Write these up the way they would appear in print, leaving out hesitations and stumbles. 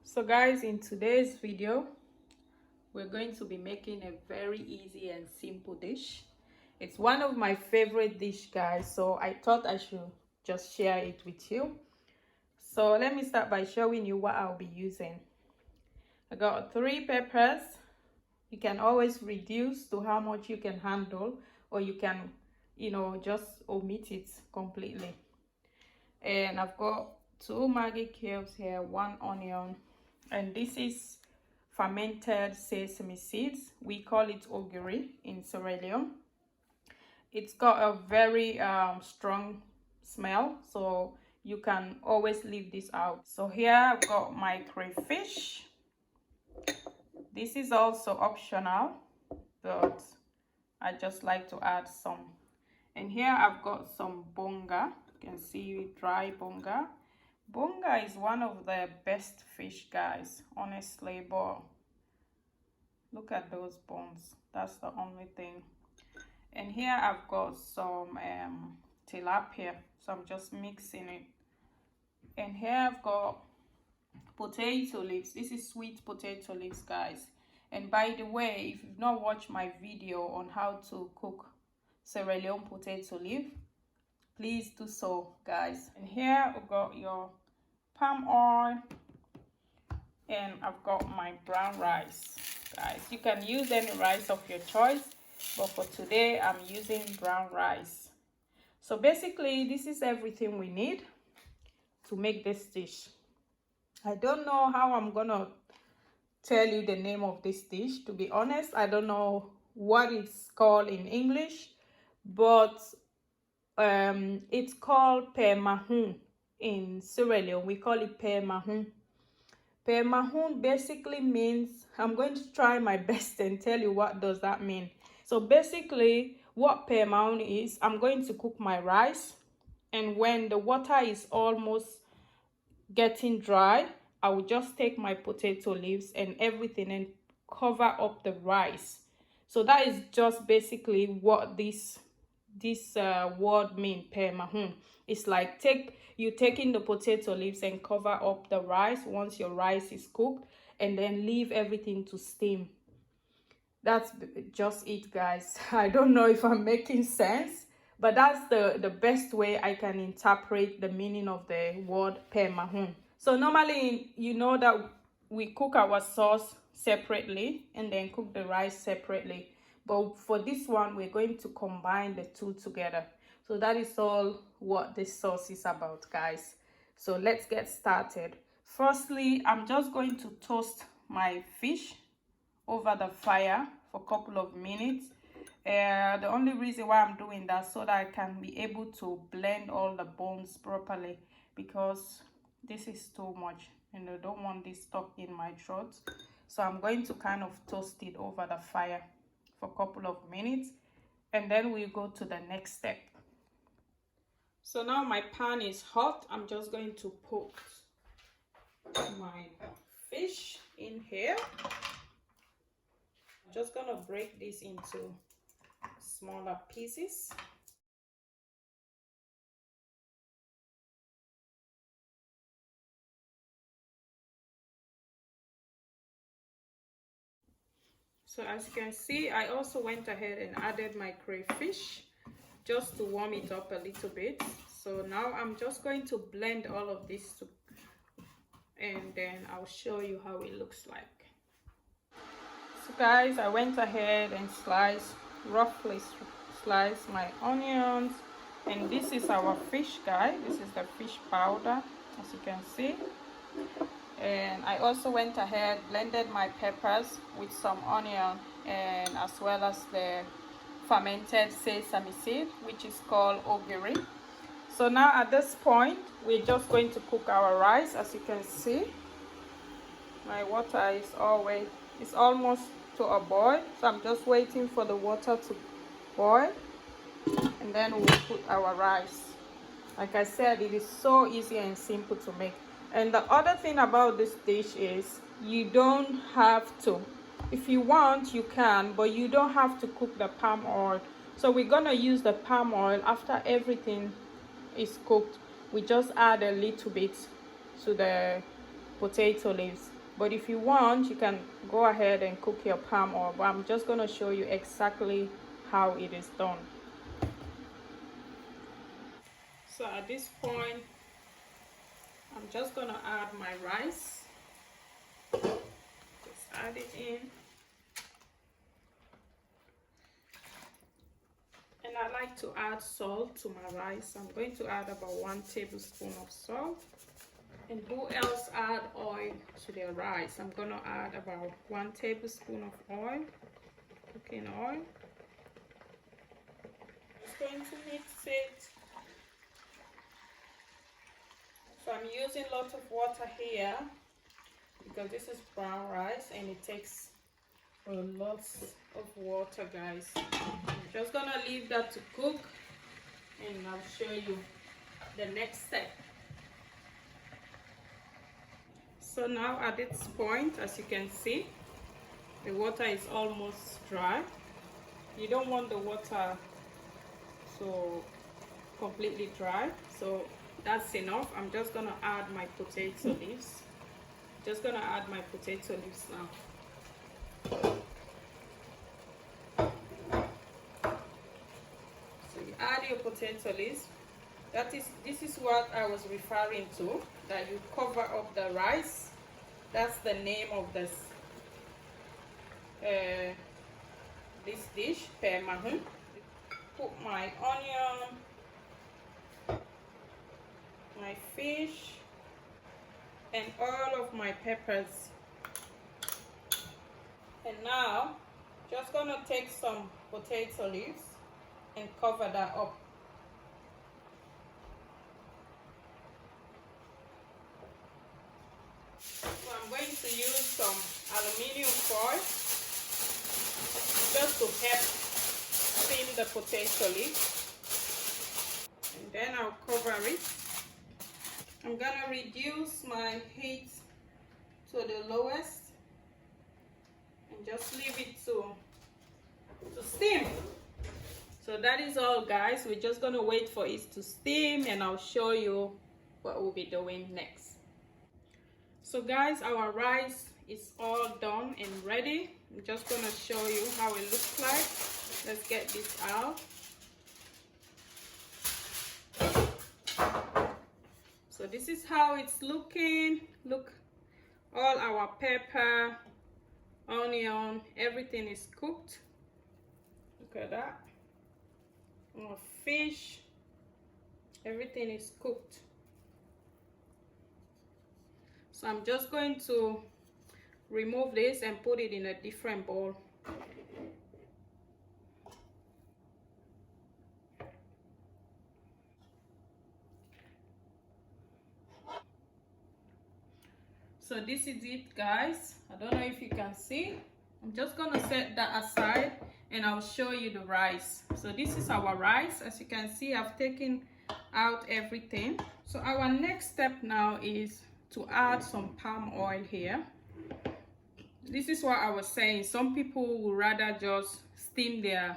So guys, in today's video we're going to be making a very easy and simple dish. It's one of my favorite dish, guys, so I thought I should just share it with you. So let me start by showing you what I'll be using. I got 3 peppers. You can always reduce to how much you can handle, or you can, just omit it completely. And I've got 2 Maggi cubes here, 1 onion, and this is fermented sesame seeds. We call it ogiri in Sierra Leone. It's got a very strong smell, so you can always leave this out. So here I've got my crayfish. This is also optional, but I just like to add some. And here I've got some bonga. You can see dry bonga. Bonga is one of the best fish, guys, honestly, but look at those bones. That's the only thing. And here I've got some tilapia, so I'm just mixing it. And here I've got potato leaves. This is sweet potato leaves, guys. And by the way, if you've not watched my video on how to cook Sierra Leone potato leaf, please do so, guys. And here I've got your palm oil, and I've got my brown rice, guys. You can use any rice of your choice, but for today I'm using brown rice. So basically this is everything we need to make this dish. I don't know how I'm gonna tell you the name of this dish, to be honest. I don't know what it's called in English, but it's called Pemahun in Sierra Leone. We call it Pemahun. Pemahun basically means, I'm going to try my best and tell you what does that mean. So basically what Pemahun is, I'm going to cook my rice, and when the water is almost getting dry, I will just take my potato leaves and everything and cover up the rice. So that is just basically what this word mean, Pemahun. It's like taking the potato leaves and cover up the rice once your rice is cooked, and then leave everything to steam. That's just it, guys. I don't know if I'm making sense, but that's the best way I can interpret the meaning of the word Pemahun. So normally, you know that we cook our sauce separately and then cook the rice separately. But for this one, we're going to combine the two together. So that is all what this sauce is about, guys. So let's get started. Firstly, I'm just going to toast my fish over the fire for a couple of minutes. The only reason why I'm doing that, so that I can be able to blend all the bones properly, because this is too much and I don't want this stuck in my throat. So I'm going to kind of toast it over the fire for a couple of minutes, and then we go to the next step. So now my pan is hot. I'm just going to put my fish in here. I'm just gonna break this into smaller pieces. So as you can see, I also went ahead and added my crayfish just to warm it up a little bit. So now I'm just going to blend all of this and then I'll show you how it looks like. So guys, I went ahead and roughly sliced my onions, and this is our fish, guys. This is the fish powder, as you can see. And I also went ahead, blended my peppers with some onion, and as well as the fermented sesame seed, which is called ogiri. So now at this point, we're just going to cook our rice. As you can see, my water is almost to a boil, so I'm just waiting for the water to boil, and then we'll put our rice. Like I said, it is so easy and simple to make. And the other thing about this dish is you don't have to. If you want, you can, but you don't have to cook the palm oil. So we're gonna use the palm oil after everything is cooked. We just add a little bit to the potato leaves. But if you want, you can go ahead and cook your palm oil. But I'm just gonna show you exactly how it is done. So at this point, I'm just gonna add my rice. Just add it in. And I like to add salt to my rice. I'm going to add about 1 tablespoon of salt. And who else add oil to their rice? I'm gonna add about 1 tablespoon of oil, cooking oil. Just going to mix it. So I'm using lots of water here because this is brown rice and it takes a lot of water, guys. I'm just gonna leave that to cook and I'll show you the next step. So now at this point, as you can see, the water is almost dry. You don't want the water so completely dry, so that's enough. I'm just gonna add my potato leaves. Just gonna add my potato leaves now. So you add your potato leaves. This is what I was referring to, that you cover up the rice. That's the name of this dish, Pemahun. Put my onion, my fish, and all of my peppers. And now, just gonna take some potato leaves and cover that up. So I'm going to use some aluminum foil just to help steam the potato leaves. And then I'll cover it. I'm gonna reduce my heat to the lowest and just leave it to steam. So that is all, guys. We're just gonna wait for it to steam and I'll show you what we'll be doing next. So guys, our rice is all done and ready. I'm just gonna show you how it looks like. Let's get this out. So this is how it's looking. Look, all our pepper, onion, everything is cooked. Look at that. Our fish, everything is cooked. So I'm just going to remove this and put it in a different bowl. So this is it, guys. I don't know if you can see. I'm just gonna set that aside and I'll show you the rice. So this is our rice. As you can see, I've taken out everything. So our next step now is to add some palm oil here. This is what I was saying. Some people would rather just steam their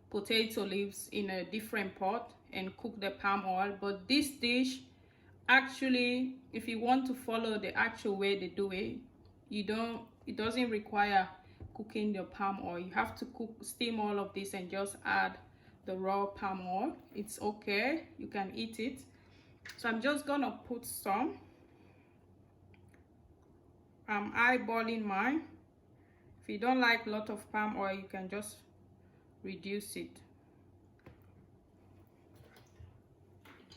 potato leaves in a different pot and cook the palm oil, but this dish, actually, if you want to follow the actual way they do it, it doesn't require cooking the palm oil. You have to steam all of this and just add the raw palm oil. It's okay, you can eat it. So I'm just gonna put some. I'm eyeballing mine. If you don't like a lot of palm oil, you can just reduce it.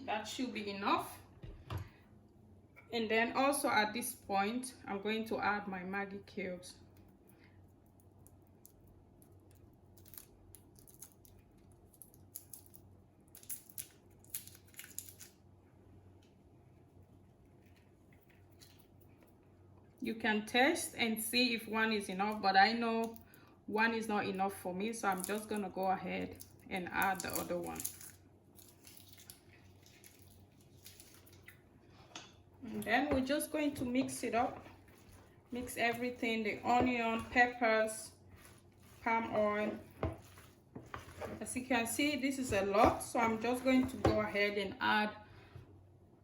That should be enough. And then also at this point, I'm going to add my Maggi cubes. You can taste and see if one is enough, but I know one is not enough for me, so I'm just gonna go ahead and add the other one. And then we're just going to mix it up. Mix everything, the onion, peppers, palm oil. As you can see, this is a lot, so I'm just going to go ahead and add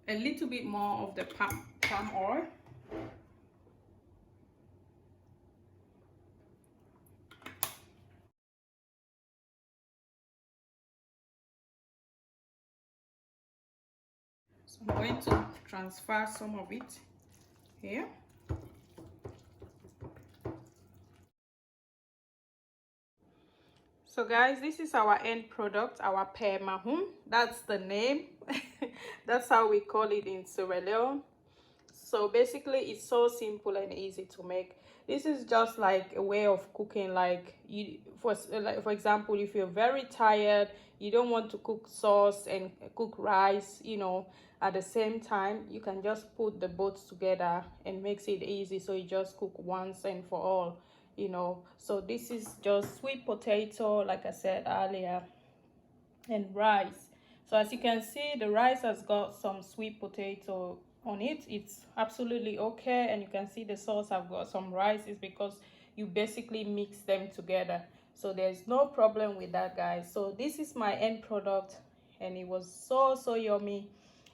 a little bit more of the palm oil. So I'm going to transfer some of it here. So guys, this is our end product, our Pemahun. That's the name. That's how we call it in Sierra Leone. So basically it's so simple and easy to make. This is just like a way of cooking, like for example, if you're very tired, you don't want to cook sauce and cook rice, you know, at the same time, you can just put the both together and makes it easy. So you just cook once and for all, you know. So this is just sweet potato, like I said earlier, and rice. So as you can see, the rice has got some sweet potato on it. It's absolutely okay. And you can see the sauce have got some rice. Is because you basically mix them together, so there's no problem with that, guys. So this is my end product, and it was so yummy.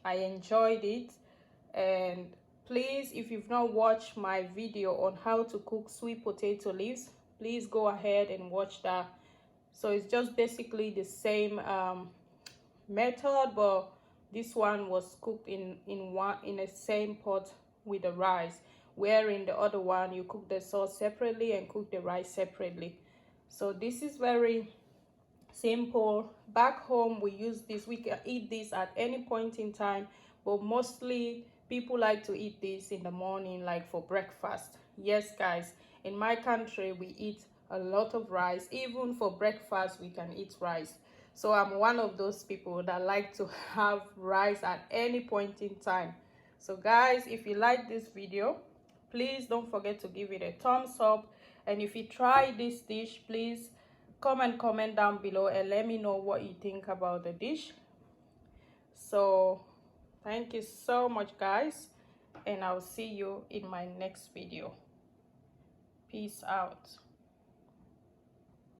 I enjoyed it. And please, if you've not watched my video on how to cook sweet potato leaves, please go ahead and watch that. So it's just basically the same method, but this one was cooked in a same pot with the rice, where in the other one you cook the sauce separately and cook the rice separately. So this is very simple. Back home we use this, we can eat this at any point in time, but mostly people like to eat this in the morning, like for breakfast. Yes guys, in my country we eat a lot of rice. Even for breakfast we can eat rice. So I'm one of those people that like to have rice at any point in time. So guys, if you like this video, please don't forget to give it a thumbs up. And if you try this dish, please comment down below and let me know what you think about the dish. So thank you so much guys, and I'll see you in my next video. Peace out.